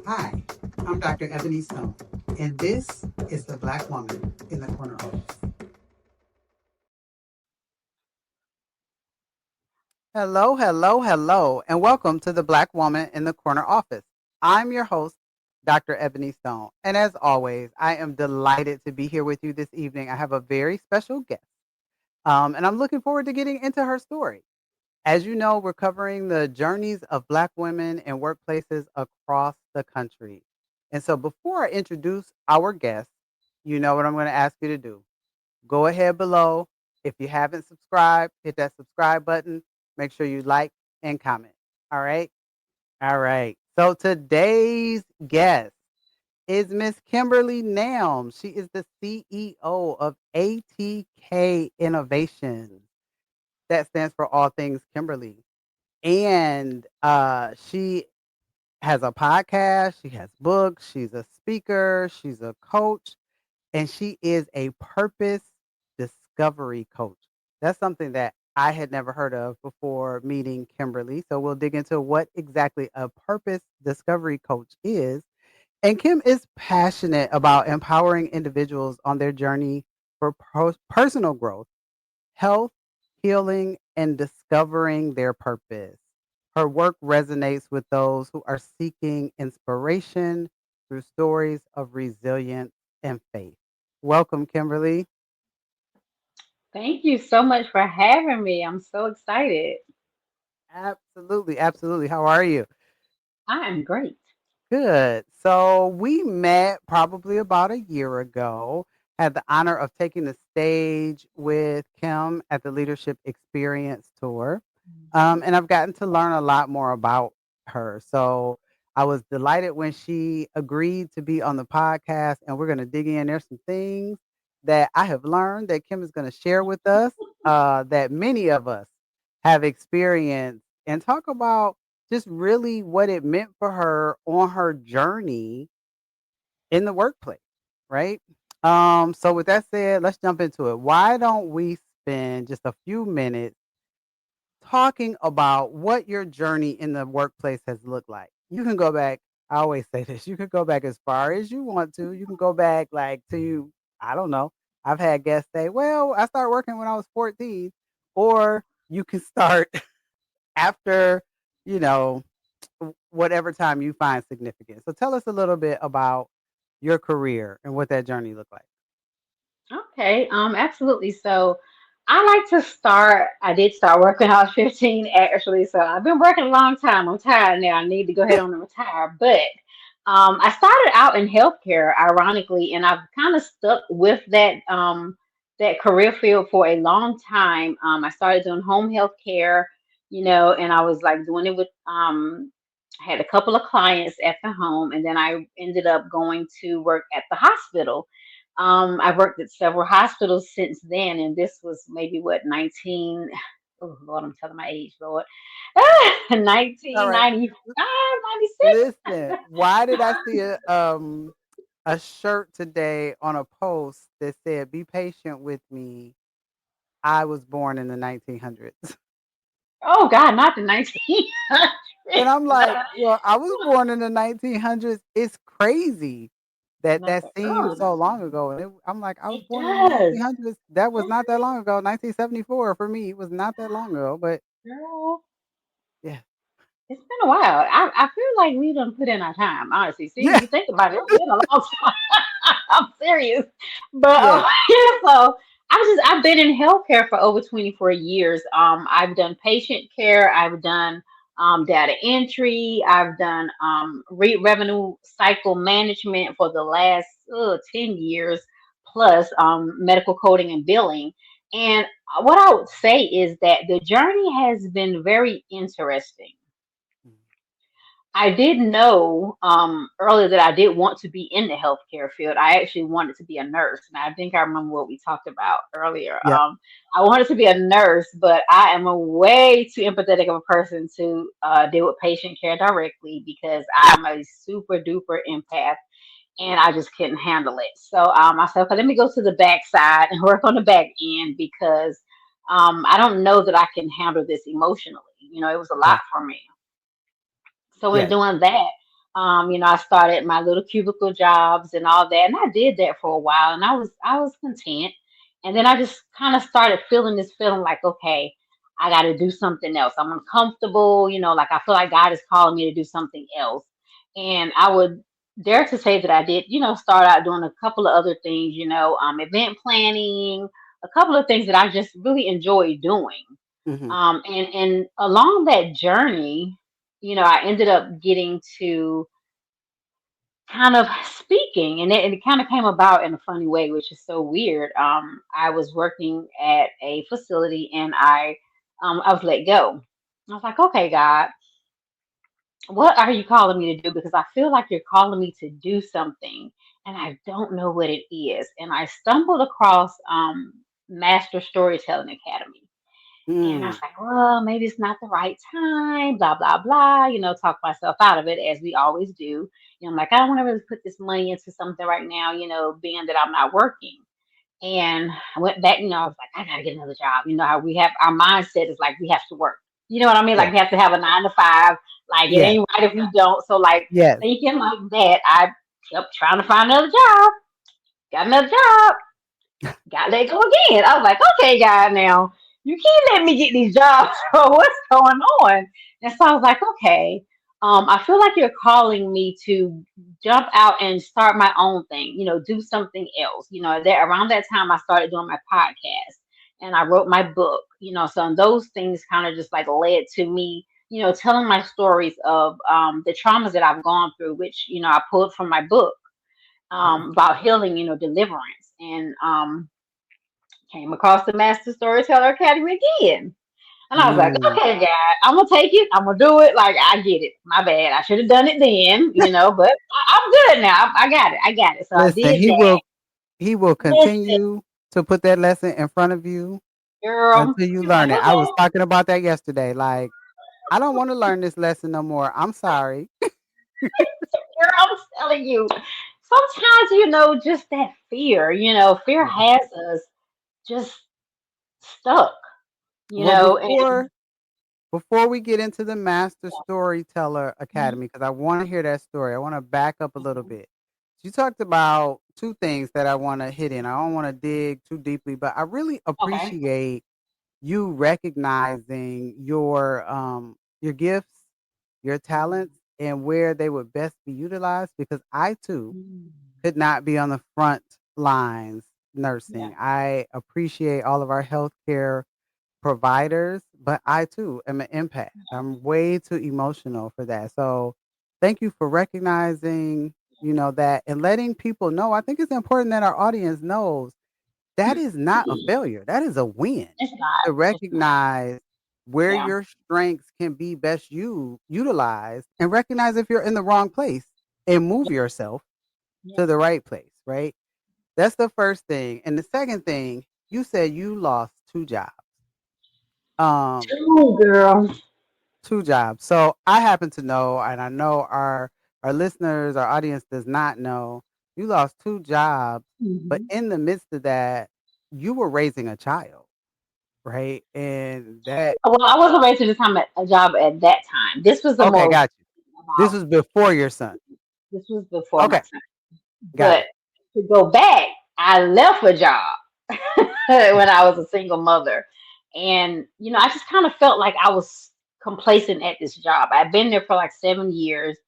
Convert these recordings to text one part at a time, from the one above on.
Hi, I'm Dr. Ebony Stone, and this is the Black Woman in the Corner Office. Hello, hello, hello, and welcome to the Black Woman in the Corner Office. I'm your host, Dr. Ebony Stone, and as always, I am delighted to be here with you this evening. I have a very special guest, and I'm looking forward to getting into her story. As you know, we're covering the journeys of Black women in workplaces across the country. And so before I introduce our guest, you know what I'm going to ask you to do. Go ahead below. If you haven't subscribed, hit that subscribe button. Make sure you like and comment. All right. All right. So today's guest is Miss Kimberly Nelms. She is the CEO of ATK Innovations. That stands for All Things Kimberly. And she has a podcast, she has books, she's a speaker, she's a coach, and she is a purpose discovery coach. That's something that I had never heard of before meeting Kimberly. So we'll dig into what exactly a purpose discovery coach is. And Kim is passionate about empowering individuals on their journey for personal growth, health, healing, and discovering their purpose. Her work resonates with those who are seeking inspiration through stories of resilience and faith. Welcome, Kimberly. Thank you so much for having me. I'm so excited. Absolutely, absolutely. How are you? I am great. Good. So we met probably about a year ago. Had the honor of taking the stage with Kim at the Leadership Experience Tour. Mhm. And I've gotten to learn a lot more about her. So I was delighted when she agreed to be on the podcast, and we're going to dig in. There's some things that I have learned that Kim is going to share with us that many of us have experienced and talk about just really what it meant for her on her journey in the workplace, right? So with that said, let's jump into it. Why don't we spend just a few minutes talking about what your journey in the workplace has looked like? You can go back. I always say this. You can go back as far as you want to. You can go back like to, I don't know. I've had guests say, "Well, I started working when I was 14," or you can start after, you know, whatever time you find significant. So tell us a little bit about your career and what that journey looked like. Okay, absolutely. So I like to start. I did start working when I was 15, actually. So I've been working a long time. I'm tired now. I need to go ahead on and retire. But I started out in healthcare, ironically, and I've kind of stuck with that career field for a long time. I started doing home health care, and I was like doing it with I had a couple of clients at the home, and then I ended up going to work at the hospital. I've worked at several hospitals since then, and this was maybe what 19. Oh Lord, I'm telling my age, Lord. All right. 1995, 96. Listen, why did I see a shirt today on a post that said "Be patient with me. I was born in the 1900s." Oh God, not the 1900s. And I'm like, "Well, I was born in the 1900s. It's crazy that Not that the, seems oh, so long ago." And I'm like, "I was it born in the does. 1900s. That was not that long ago. 1974 for me was not that long ago." But Girl, yeah, it's been a while. I feel like we done put in our time, honestly. See, yeah, you think about it, it's been a long time. I'm serious. But yeah. yeah, so I've been in healthcare for over 24 years. I've done patient care, I've done data entry, I've done revenue cycle management for the last 10 years, plus medical coding and billing. And what I would say is that the journey has been very interesting. I did know earlier that I did want to be in the healthcare field. I actually wanted to be a nurse. And I think I remember what we talked about earlier. Yep. I wanted to be a nurse, but I am a way too empathetic of a person to deal with patient care directly because I'm a super duper empath and I just couldn't handle it. So I said, okay, let me go to the back side and work on the back end because I don't know that I can handle this emotionally. It was a lot Right. for me. So in Yes. doing that, I started my little cubicle jobs and all that, and I did that for a while, and I was content. And then I just kind of started feeling this feeling like, okay, I got to do something else. I'm uncomfortable, like I feel like God is calling me to do something else. And I would dare to say that I did, start out doing a couple of other things, event planning, a couple of things that I just really enjoy doing. Hmm. And along that journey, I ended up getting to kind of speaking, and it kind of came about in a funny way, which is so weird. I was working at a facility, and I was let go. I was like, okay, God, what are you calling me to do? Because I feel like you're calling me to do something, and I don't know what it is. And I stumbled across Master Storytelling Academy. And I was Mm. like, well, maybe it's not the right time, blah, blah, blah, talk myself out of it as we always do. I'm like, I don't want to really put this money into something right now, being that I'm not working. And I went back, I was like, I gotta get another job. You know how we have our mindset is like we have to work. You know what I mean? Yeah. Like we have to have a 9 to 5. Like it Yes. ain't right if we don't. So like Yes. thinking like that, I kept trying to find another job, got another job, got let go again. I was like, okay, God, now you can't let me get these jobs. So what's going on? And so I was like, okay, I feel like you're calling me to jump out and start my own thing. Do something else. That around that time I started doing my podcast and I wrote my book. So those things kind of just like led to me. Telling my stories of the traumas that I've gone through, which I pulled from my book about healing, deliverance, and came across the Master Storyteller Academy again. And I was like, Mm. okay, God, I'm gonna take it. I'm gonna do it. Like I get it. My bad. I should have done it then, but I'm good now. I got it. I got it. So I Listen, did that. he will Listen, continue to put that lesson in front of you girl. until you You're like, learn it. I okay, was talking about that yesterday. Like, I don't want to learn this lesson no more. I'm sorry. girl. I'm telling you. Sometimes, just that fear. Fear Yeah. has us just stuck. Well, And before we get into the Master Storyteller Mhm, Academy, because I want to hear that story, I want to back up a little bit. You talked about two things that I want to hit in. I don't want to dig too deeply, but I really okay. appreciate you recognizing your gifts, your Mhm. talents, and where they would best be utilized because I too Mhm. could not be on the front lines Yeah. nursing. I appreciate all of our healthcare providers, but I too am an empath. I'm way too emotional for that. So thank you for recognizing, that and letting people know. I think it's important that our audience knows that is not a failure. That is a win It's not. to It's not. recognize where Yeah. your strengths can be best utilized and recognize if you're in the wrong place and move Yeah. yourself Yeah. to the right place, right? That's the first thing. And the second thing, you said you lost two jobs. Um, Ooh, girl. two jobs. So I happen to know, and I know our listeners, our audience does not know, you lost two jobs, but Mhm. in the midst of that, you were raising a child, right? And that Well, I wasn't ready to time at a job at that time. This was the okay, more got you. This about. was before your son. This was before my Okay, time. got But it. to go back, I left a job when I was a single mother, and I just kind of felt like I was complacent at this job. I'd been there for like 7 years.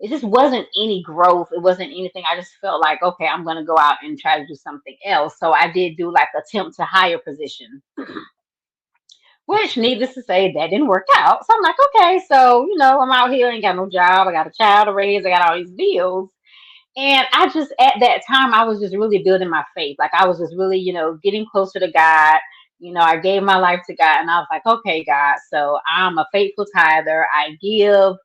It just wasn't any growth. It wasn't anything. I just felt like, okay, I'm gonna go out and try to do something else. So I did do like attempt to hire position, which Okay. needless to say, that didn't work out. So I'm like, okay, so I'm out here, ain't got no job, I got a child to raise, I got all these bills. And I just at that time I was just really building my faith. Like I was just really, getting closer to God. I gave my life to God and I was like, okay, God, so I'm a faithful tither. I give.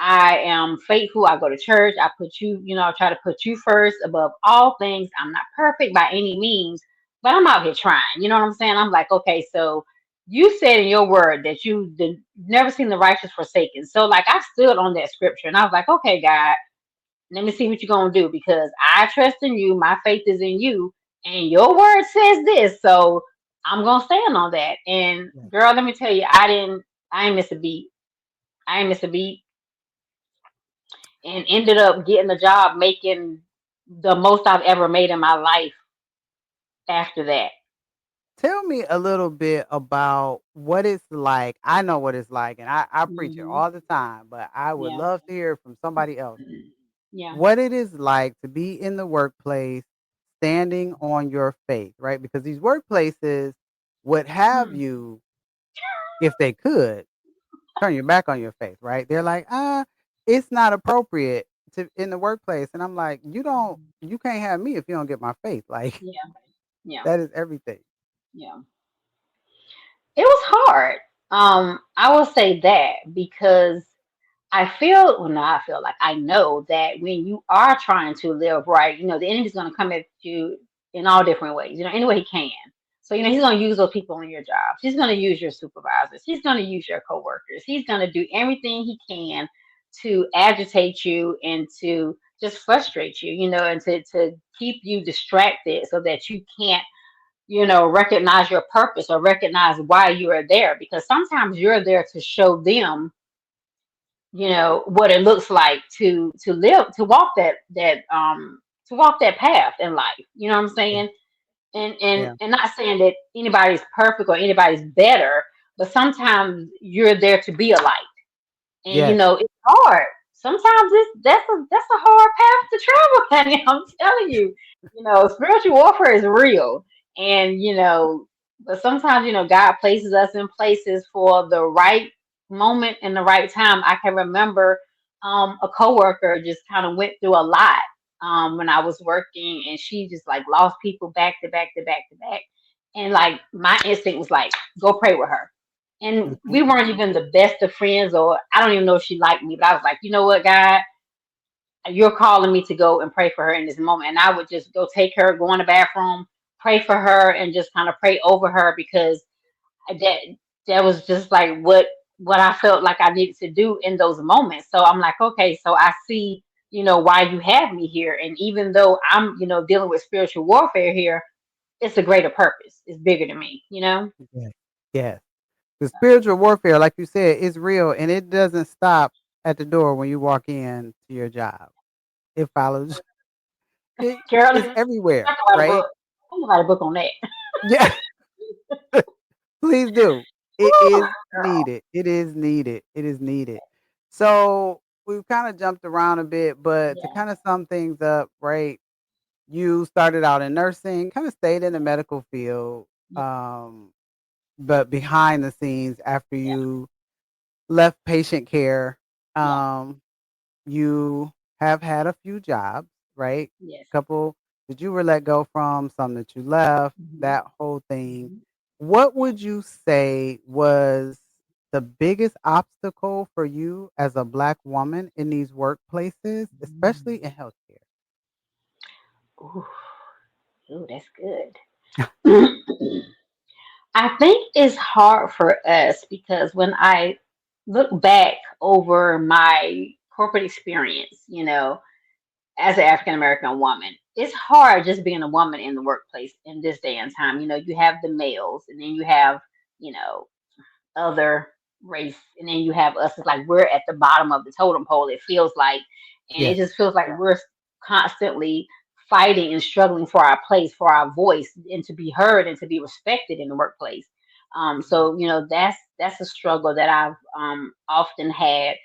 I am faithful. I go to church. I put you, I try to put you first above all things. I'm not perfect by any means, but I'm out here trying. You know what I'm saying? I'm like, okay, so you said in your word that you've never seen the righteous forsaken. So like I stood on that scripture and I was like, okay, God, let me see what you're gonna do because I trust in you. My faith is in you, and your word says this, so I'm gonna stand on that. And Yeah. girl, let me tell you, I didn't. I ain't miss a beat. I ain't miss a beat. and ended up getting a job making the most I've ever made in my life after that. Tell me a little bit about what it's like. I know what it's like, and I preach it Hmm. all the time, but I would Yeah. love to hear from somebody else Yeah. what it is like to be in the workplace standing on your faith, right? Because these workplaces would have Hmm. you, if they could, turn your back on your faith, right? They're like, it's not appropriate to in the workplace. And I'm like, you can't have me if you don't get my faith. Like Yeah. Yeah. that is everything. Yeah. It was hard. I will say that because well, no, I feel like I know that when you are trying to live right, the enemy's going to come at you in all different ways, any way he can. So, he's going to use those people on your jobs. He's going to use your supervisors. He's going to use your coworkers. He's going to do everything he can to agitate you and to just frustrate you, and to keep you distracted so that you can't, recognize your purpose or recognize why you are there. Because sometimes you're there to show them what it looks like to live to walk that path in life, what I'm Yeah. saying, and Yeah. and not saying that anybody's perfect or anybody's better, but sometimes you're there to be a light. And Yes. it's hard. Sometimes that's a hard path to travel. Honey. I'm telling you, spiritual warfare is real. And but sometimes God places us in places for the right moment and the right time. I can remember a coworker just kind of went through a lot when I was working, and she just like lost people back to back to back to back. And like my instinct was like, go pray with her. And Mhm. we weren't even the best of friends, or I don't even know if she liked me, but I was like, you know what, God, you're calling me to go and pray for her in this moment. And I would just go take her, go in the bathroom, pray for her, and just kind of pray over her because that that was just like what I felt like I needed to do in those moments. So I'm like, okay, so I see, why you have me here. And even though I'm, dealing with spiritual warfare here, it's a greater purpose. It's bigger than me. Yes. Yes. The spiritual warfare, like you said, is real and it doesn't stop at the door when you walk in to your job. It follows it is Carolyn, I everywhere, can write a book. right? I can write a book on that. Yeah. Please do. It Woo, is girl. needed. It is needed. It is needed. So we've kind of jumped around a bit, but to Yeah, kind of sum things up, right? You started out in nursing, kind of stayed in the medical field, yeah, but behind the scenes after yeah, you left patient care, yeah. um, you have had a few jobs, right? Yes. Couple that you were let go from, some that you left, Hmm. that whole thing. Hmm. What Yeah. would you say was the biggest obstacle for you as a Black woman in these workplaces, especially in healthcare? Ooh, ooh, that's good. I think it's hard for us because when I look back over my corporate experience, as an African American woman, it's hard just being a woman in the workplace in this day and time. You have the males, and then you have, you know, other race, and then you have us. It's like we're at the bottom of the totem pole. It feels like, and it Yes. just feels like we're constantly fighting and struggling for our place, for our voice, and to be heard and to be respected in the workplace. Mhm. So that's a struggle that I've often had.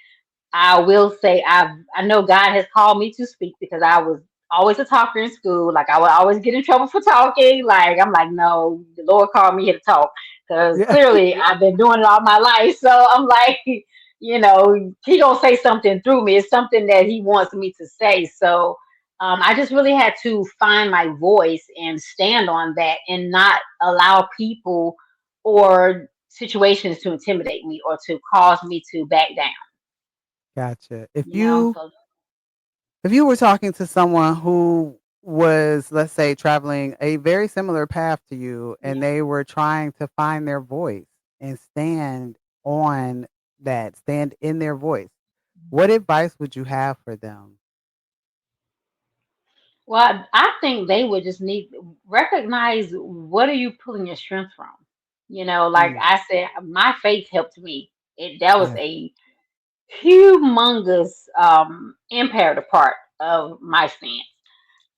I will say I know God has called me to speak because I was always a talker in school. Like I would always get in trouble for talking. Like I'm like, no, the Lord called me here to talk because Yeah. clearly I've been doing it all my life. So I'm like, He gonna say something through me. It's something that He wants me to say. So I just really had to find my voice and stand on that and not allow people or situations to intimidate me or to cause me to back down. Gotcha. So If you were talking to someone who was, let's say, traveling a very similar path to you and yeah. they were trying to find their voice and stand on that, stand in their voice, what advice would you have for them? Well, I think they would just need recognize what are you pulling your strength from. Like Mm, I said, my faith helped me. It that was yes. humongous imperative part of my stance.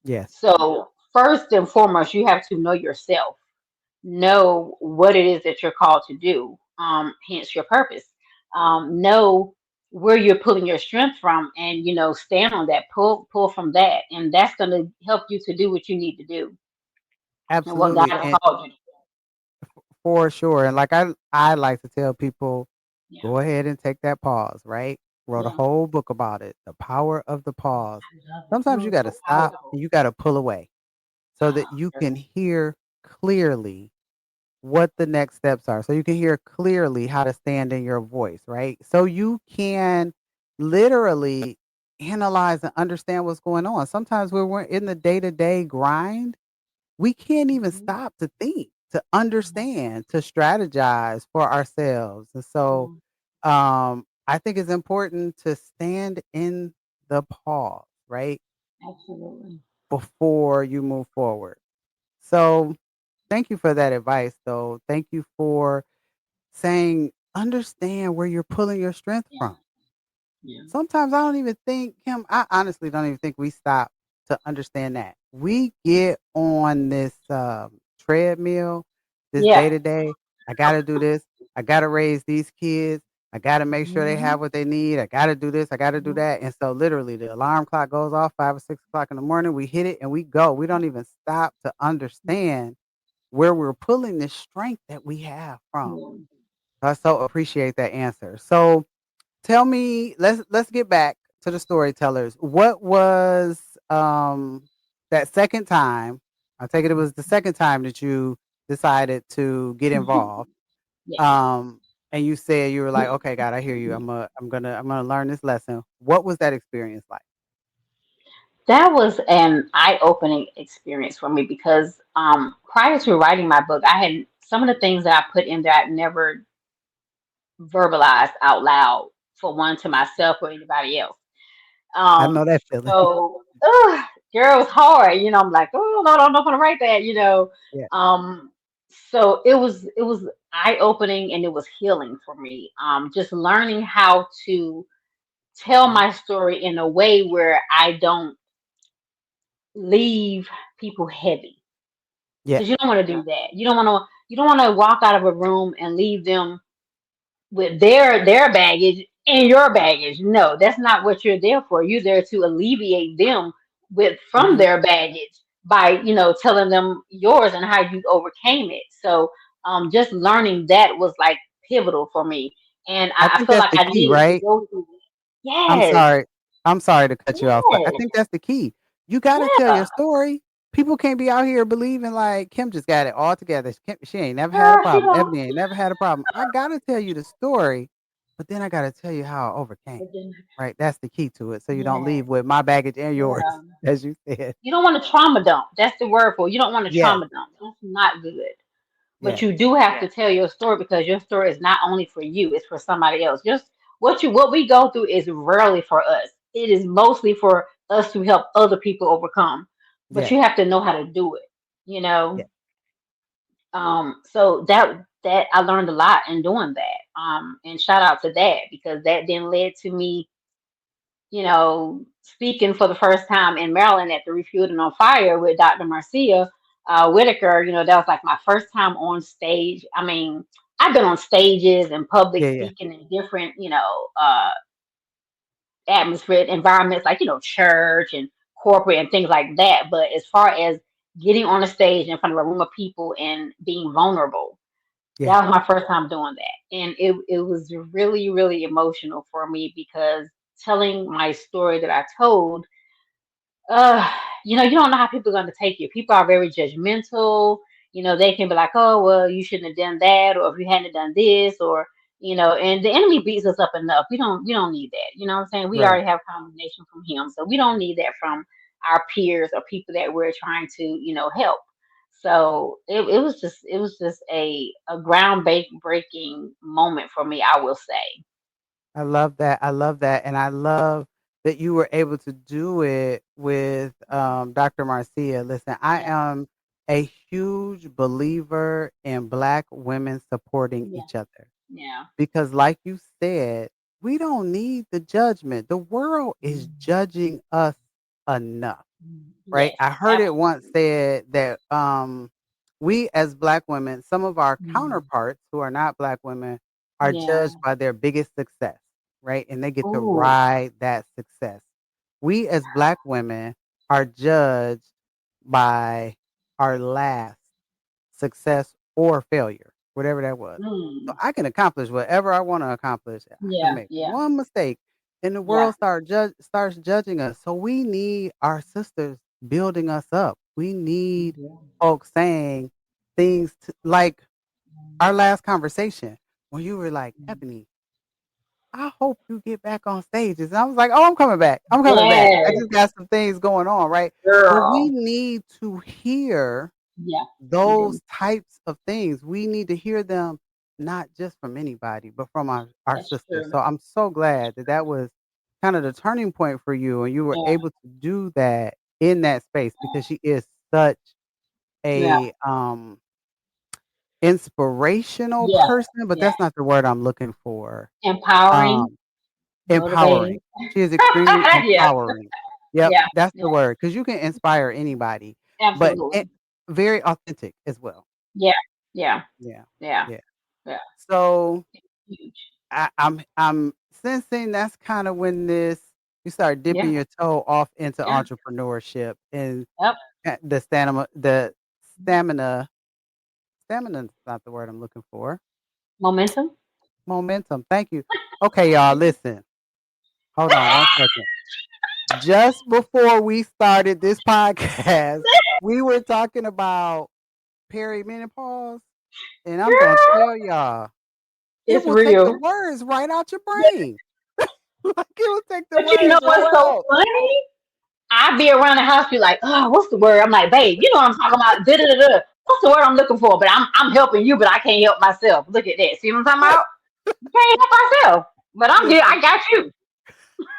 Yes, So first and foremost, you have to know yourself, know what it is that you're called to do, hence your purpose. Know where you're pulling your strength from, and stand on that, pull from that, and that's going to help you to do what you need to do and what God absolutely, has and called you to for sure. And like I like to tell people, do. Yeah, go ahead and take that pause. Right, wrote a yeah, whole book about it, the power of the pause. I love it. Sometimes you Oh, got to so stop powerful. and you got to pull away so that you Yes. can hear clearly what the next steps are. So you can hear clearly how to stand in your voice, right? So you can literally analyze and understand what's going on. Sometimes when we're in the day to day grind, we can't even Mhm. stop to think, to understand, to Yeah, strategize for ourselves. And so yeah, I think it's important to stand in the pause, right? absolutely. Before you move forward. So thank you for that advice, though. Thank you for saying, understand where you're pulling your strength Yeah, from. yeah, Sometimes I don't even think, Kim, I honestly don't even think we stop to understand that. We get on this treadmill, this yeah. day to day. I got to do this. I got to raise these kids. I got to make sure they Hmm. have what they need. I got to do this. I got to do that. And so, literally, the alarm clock goes off 5 or 6 o'clock in the morning. We hit it and we go. We don't even stop to understand where we're pulling the strength that we have from. Yeah. I so appreciate that answer. So, tell me, let's get back to the storytellers. What was that second time? I take it was the second time that you decided to get involved. Yeah. Um and you said you were like, "Okay, God, I hear you. I'm going to learn this lesson." What was that experience like? That was an eye-opening experience for me because prior to writing my book, I had some of the things that I put in there I'd never verbalized out loud for one to myself or anybody else. I know that feeling. So, girl, it's hard. I'm like, oh no, I'm not gonna write that. Yeah. Um, so it was eye-opening and it was healing for me. Just learning how to tell Mhm. my story in a way where I don't leave people heavy Yeah. because you don't want to do that. You don't want to walk out of a room and leave them with their baggage and your baggage. No, that's not what you're there for. You're there to alleviate them with from Mhm. their baggage by telling them yours and how you overcame it. So just learning that was like pivotal for me, and I I think feel that's like the I key, needed to right? go through it. I'm Yes, sorry. I'm sorry to cut you off, but I yes, think that's the key. You gotta tell your yeah. story. People can't be out here believing like Kim just got it all together. She ain't never had a Girl, she problem. don't. Ebony ain't never had a problem. I gotta tell you the story, but then I gotta tell you how I overcame. But then, Right? That's the key to it. So you don't yeah, leave with my baggage and yours, yeah. as you said. You don't want to trauma dump. That's the word for it. You don't want to Yes, trauma dump. That's not good. But yes. you do have to tell your story because your story is not only for you, it's for somebody else. Just what we go through is rarely for us. It is mostly for us to help other people overcome. But Yes. you have to know how to do it, you know. Yes. So that I learned a lot in doing that. And shout out to that because that then led to me speaking for the first time in Maryland at the Refueling on Fire with Dr. Marcia Whitaker. That was like my first time on stage. I mean, I've been on stages and public Yeah, yeah. speaking in different, atmosphere environments like, church and corporate and things like that. But as far as getting on a stage in front of a room of people and being vulnerable, Yeah. that was my first time doing that. And it was really, really emotional for me because telling my story that I told, uh, you don't know how people are going to take you. People are very judgmental. They can be like, oh, well, you shouldn't have done that, or if you hadn't done this, or, and the enemy beats us up enough. We don't need that. You know what I'm saying? We Right. already have condemnation from him. So we don't need that from our peers or people that we're trying to, help. So it was just a breaking moment for me, I will say. I love that. I love that. And I love that you were able to do it with Dr. Marcia. Listen, I Yeah, am a huge believer in Black women supporting yeah, each other yeah, because, like you said, we don't need the judgment. The world is judging us enough, right? Yes, I heard it once absolutely. said that we as black women, some of our Mm. counterparts who are not black women are Yeah. judged by their biggest success, right? And they get to Ooh. ride that success. We as black women are judged by our last success or failure, whatever that was. So Mm. I can accomplish whatever I want to accomplish. I can Yeah. make Yeah. one mistake and the Yeah. world starts judging us. So we need our sisters building us up. We need Yeah. folks saying things like our last conversation when you were like, Mm. Ebony, I hope you get back on stages. And I was like, oh, I'm coming back. I'm coming back. I Yes, just got some things going on, right? But we girl. need to hear Yeah, we do. those types of things. We need to hear them not just from anybody, but from our That's sisters. true. So I'm so glad that that was kind of the turning point for you and you were Yeah. able to do that in that space because she is such Yeah. a inspirational Yeah. person, but Yeah. that's not the word I'm looking for. Empowering, Um motivating. Empowering. She is extremely Yeah. empowering. Yep, Yeah. that's Yeah. the word because you can inspire anybody, but Absolutely. very authentic as well. Yeah. Yeah. Yeah, Yeah. yeah. Yeah. So Huge. I'm sensing that's kind of when this you start Yeah. dipping your toe off into Yeah. entrepreneurship and Yep. the stamina is not the word I'm looking for. Momentum. Momentum. Thank you. Okay, y'all, listen. Hold on one second. Just before we started this podcast, we were talking about perimenopause, and I'm gonna Girl, tell y'all, it it's will take the real. words right out your Yeah. brain. Like it will take the But you know words right what's so out. funny? I be around the house, be like, oh, what's the word? I'm like, babe, you know what I'm talking about? Da da da da. What's the word I'm looking for? But I'm helping you, but I can't help myself. Look at that. See what I'm talking about? You can't help myself. But I'm here. Listen, I got you.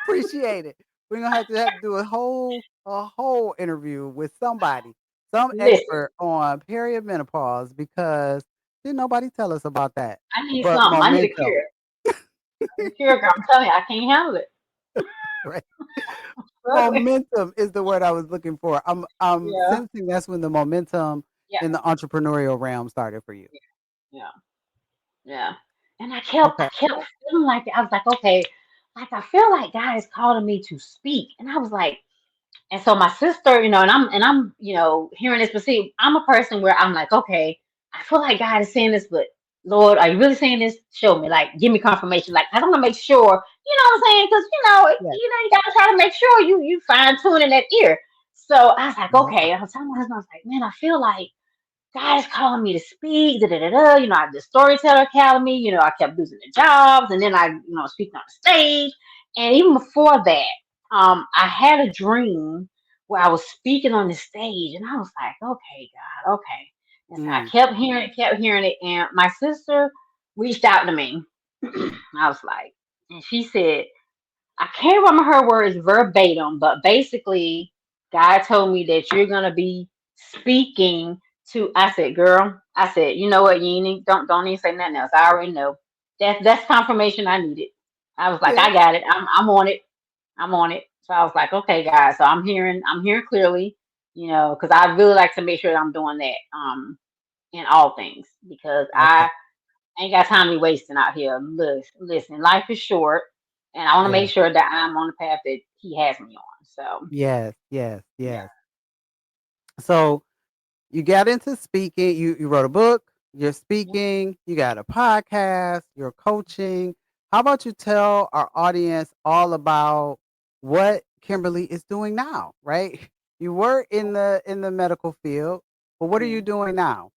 appreciate it. We're gonna have to do a whole interview with somebody, some Listen, expert on perimenopause because didn't nobody tell us about that. I need But something. I need a momentum, cure. I need a cure, girl. I'm telling you, I can't handle it. right? Ugly. Momentum is the word I was looking for. I'm Yeah. sensing that's when the momentum Yeah. in the entrepreneurial realm started for you. Yeah. Yeah. And I Okay. kept feeling like I was like, okay, like I feel like God is calling me to speak. And I was like, and so my sister, and I'm, hearing this, but see, I'm a person where I'm like, okay, I feel like God is saying this, but Lord, are you really saying this? Show me, like, give me confirmation. Like, I want to make sure, you know what I'm saying? Because Yes. you gotta try to make sure you fine tuning that ear. So I was like, Yep. okay. I was telling my husband, I was like, man, I feel like God is calling me to speak. Da da da da. I did Storyteller Academy. I kept losing the jobs, and then I, speaking on the stage. And even before that, I had a dream where I was speaking on the stage, and I was like, okay, God, okay. And so I Mm. kept hearing it, and my sister reached out to me. I was like, and she said, I can't remember her words verbatim, but basically, God told me that you're gonna be speaking to. I said, girl, I said, you know what, you ain't don't even say nothing else. I already know. That's confirmation I needed. I was like, Yeah. I got it. I'm on it. I'm on it. So I was like, okay, guys. So I'm hearing clearly. Because I really like to make sure that I'm doing that. In all things because Okay. I ain't got time to be wasting out here. Listen, life is short, and I want to Yeah. make sure that I'm on the path that He has me on. So, Yes. Yes. yeah, Yes. So you got into speaking. You wrote a book. You're yeah. speaking. You got a podcast. You're coaching. How about you tell our audience all about what Kimberly is doing now? Right. You were in the medical field, but what are Yeah. you doing now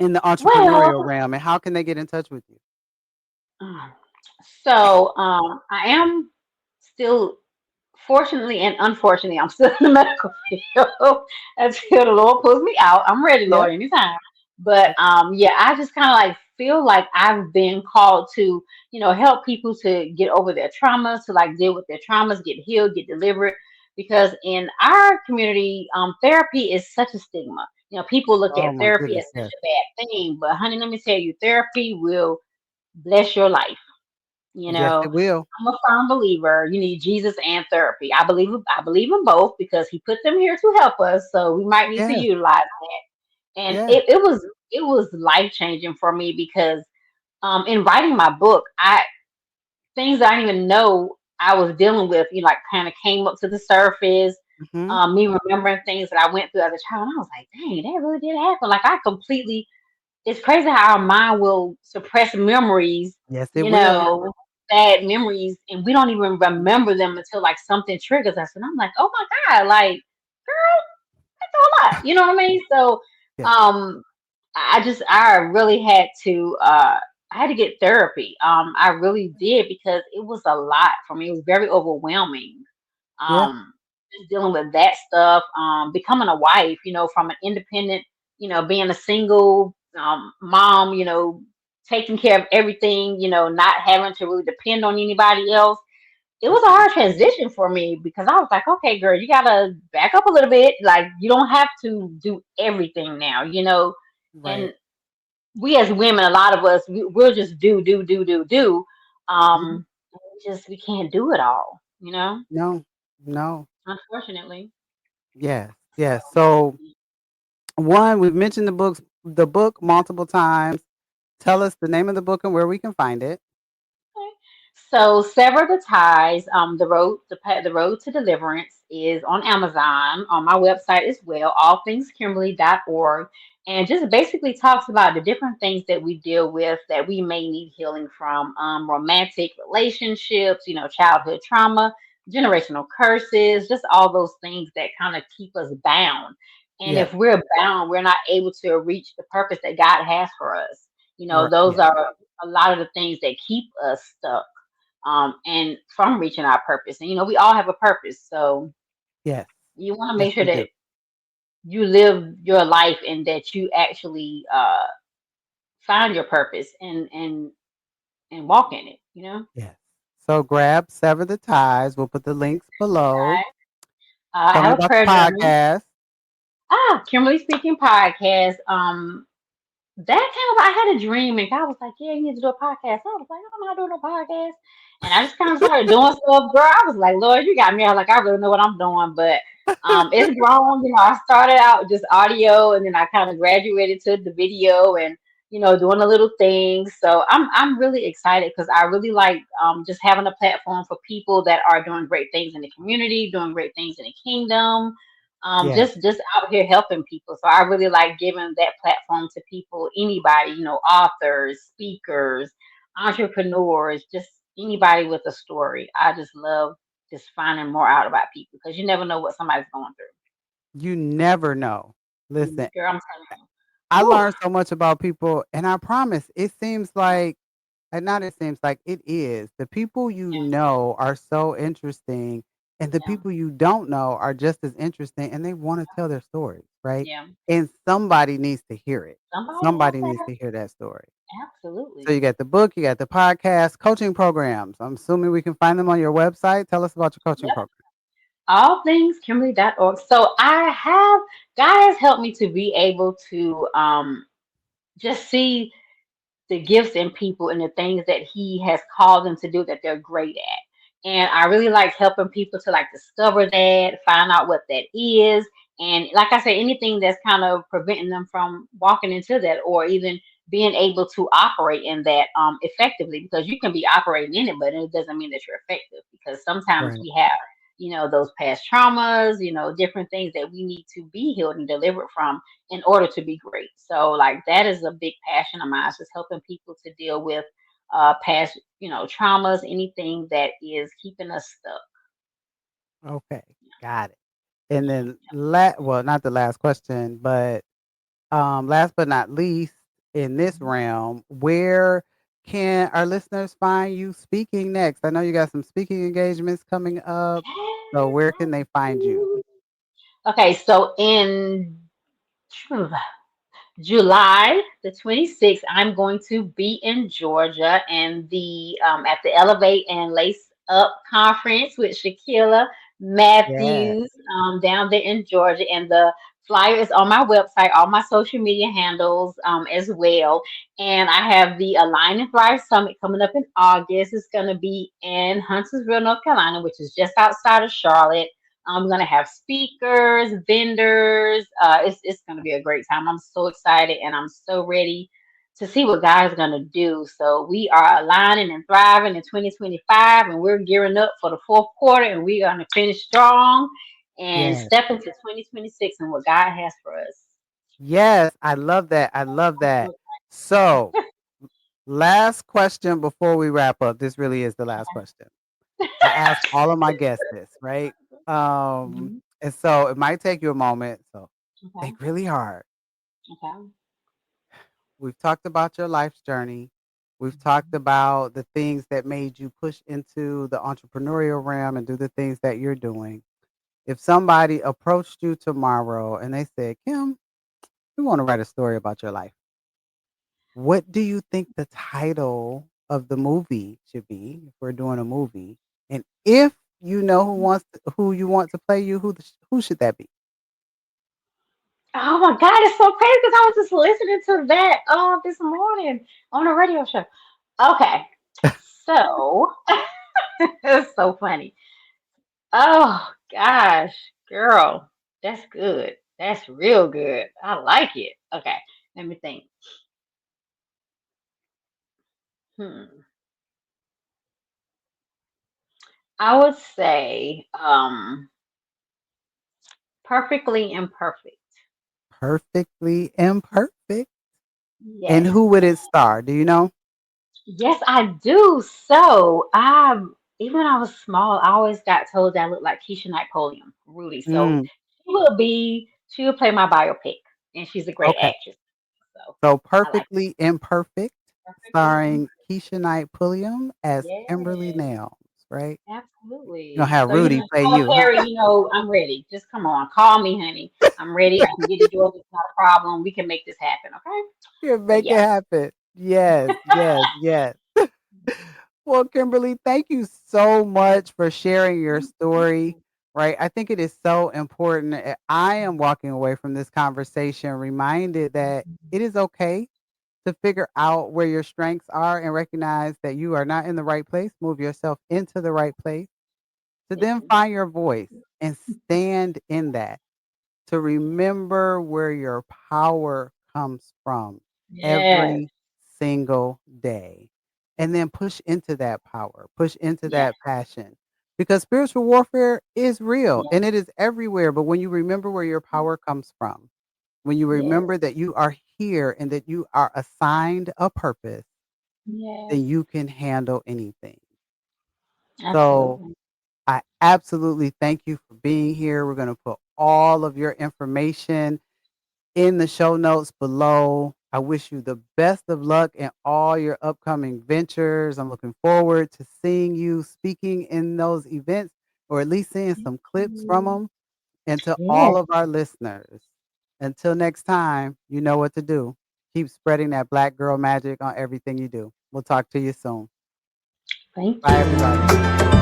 in the Well, entrepreneurial realm, and how can they get in touch with you? um, so I am still, fortunately and unfortunately, I'm still in the medical field until the Lord pulls me out. I'm ready, Yeah. Lord, anytime. But yeah, I just kind of like feel like I've been called to, help people to get over their traumas, to like deal with their traumas, get healed, get delivered. Because in our community, therapy is such a stigma. People look Oh at my therapy goodness. as such Yes. a bad thing. But honey, let me tell you, therapy will bless your life. You Yes, know, it will. I'm a firm believer. You need Jesus and therapy. I believe in both because He put them here to help us. So we might need to Yes, utilize that. And yes. it was life changing for me because in writing my book, I things I didn't even know I was dealing with, like kind of came up to the surface. Hmm. Me remembering things that I went through as a child, and I was like, dang, that really did happen. Like I completely it's crazy how our mind will suppress memories, Yes, it you will. know, bad memories, and we don't even remember them until like something triggers us. And I'm like, oh my God, like, girl, that's a lot. You know what I mean? So Yes, um I really had to I had to get therapy. I really did because it was a lot for me. It was very overwhelming. yeah, Just dealing with that stuff, becoming a wife, from an independent, being a single mom, taking care of everything, not having to really depend on anybody else. It was a hmm, hard transition for me because I was like, okay, girl, you gotta back up a little bit. Like, you don't have to do everything now, right. and we as women, a lot of us, we'll just do, do, do, do, do. Hmm. We can't do it all, No, no. unfortunately. Yes, yes. So one, we've mentioned the book multiple times. Tell us the name of the book and where we can find it. Okay. So Sever the Ties, the road to deliverance is on Amazon, on my website as well, allthingskimberly.org, and just basically talks about the different things that we deal with that we may need healing from, romantic relationships, childhood trauma, generational curses, just all those things that kind of keep us bound. And Yes, if we're bound, we're not able to reach the purpose that God has for us. right. Those Yes, are a lot of the things that keep us stuck, and from reaching our purpose. And we all have a purpose, so yes, you want to yes. make sure We that do. you live your life and that you actually find your purpose and walk in it. Yes. So grab Sever the Ties. We'll put the links below. Okay. I Tell them have a about the prayer journal. podcast. Kimberly Speaking Podcast. That came about. I had a dream, and God was like, "Yeah, you need to do a podcast." I was like, "I'm not doing a podcast," and I just kind of started doing stuff. Girl, I was like, "Lord, you got me." I was like, "I really know what I'm doing," but it's grown. I started out just audio, and then I kind of graduated to the video, and doing a little things. So I'm really excited because I really like just having a platform for people that are doing great things in the community, doing great things in the kingdom, Yes, just out here helping people. So I really like giving that platform to people, anybody, authors, speakers, entrepreneurs, just anybody with a story. I just love just finding more out about people because you never know what somebody's going you never know. through. Listen, Girl, I'm telling I you. Whew, learned so much about people, and I promise it seems like, and not it seems like it is, the people you yeah, know are so interesting, and the yeah, people you don't know are just as interesting, and they want to tell their stories, right? yeah. And somebody needs to hear it. Somebody out Somebody needs there. to hear that story. So Absolutely. you got the book, you got the podcast, coaching programs. I'm assuming we can find them on your website. Tell us about your coaching Yep. program. All things Kimberly.org. So God has helped me to be able to just see the gifts in people and the things that he has called them to do that they're great at. And I really like helping people to like discover that, find out what that is. And like I said, anything that's kind of preventing them from walking into that or even being able to operate in that effectively, because you can be operating in it, but it doesn't mean that you're effective because sometimes Right. we have, those past traumas, different things that we need to be healed and delivered from in order to be great. So like that is a big passion of mine, is just helping people to deal with past, traumas, anything that is keeping us stuck. Okay. Got it. And Yeah. then well, not the last question, but last but not least, in this Mhm. realm, where can our listeners find you speaking next? I know you got some speaking engagements coming up. So Yes, where I can they find you? do. Okay, so in July the 26th, I'm going to be in Georgia and the at the Elevate and Lace Up conference with Shaquilla Yeah. Matthews down there in Georgia. And the flyer is on my website, all my social media handles as well. And I have the Align and Thrive Summit coming up in August. It's going to be in Huntsville, North Carolina, which is just outside of Charlotte. I'm going to have speakers, vendors. It's going to be a great time. I'm so excited and I'm so ready to see what God is going to do. So we are aligning and thriving in 2025, and we're gearing up for the fourth quarter, and we're going to finish strong and Yes. step into 2026 and what God has for us. Yes, I love that. I love that. So, last question before we wrap up. This really is the last question. I ask all of my guests this, right? Mhm. And so it might take you a moment. So Okay. think really hard. Okay. We've talked about your life's journey. We've talked Mhm. about the things that made you push into the entrepreneurial realm and do the things that you're doing. If somebody approached you tomorrow and they said, Kim, we want to write a story about your life, what do you think the title of the movie should be if we're doing a movie? And if you know who you want to play you, who should that be? Oh my God, it's so crazy because I was just listening to that this morning on a radio show. Okay, so it's so funny. Oh gosh, girl, that's good. That's real good. I like it. Okay, let me think. Hmm. I would say perfectly imperfect. Perfectly imperfect. And Yes. who would it star? Do you know? Yes, I do. So I even when I was small, I always got told that I looked like Keisha Knight Podium, Rudy. So Mm, she will play my biopic and she's a great okay. actress. So So I like Perfectly Imperfect, perfectly starring imperfect. Keisha Knight Pulliam as Kimberly Yes. Nelms, right? You're gonna Absolutely. have So, Rudy play Tyler you, huh? Perry, I'm ready. Just come on, call me, honey. I'm ready. I can get to Georgia. It's not a problem. We can make this happen. Okay. You But make it yeah. happen. Yes, yes, yes. Well, Kimberly, thank you so much for sharing your Thank story. you. Right. I think it is so important. I am walking away from this conversation reminded that it is okay to figure out where your strengths are and recognize that you are not in the right place. Move yourself into the right place to then Yes. find your voice and stand in that, to remember where your power comes from Yes. every single day. And then push into that power, push into Yes. that passion. Because spiritual warfare is real Yes. and it is everywhere. But when you remember where your power comes from, when you Yes. remember that you are here and that you are assigned a purpose, Yes. then you can handle anything. So Absolutely. I absolutely thank you for being here. We're going to put all of your information in the show notes below. I wish you the best of luck in all your upcoming ventures. I'm looking forward to seeing you speaking in those events or at least seeing Thank some clips from you. them. And to all Yes. of our listeners, until next time, you know what to do. Keep spreading that black girl magic on everything you do. We'll talk to you soon. Thank Bye, you. everybody.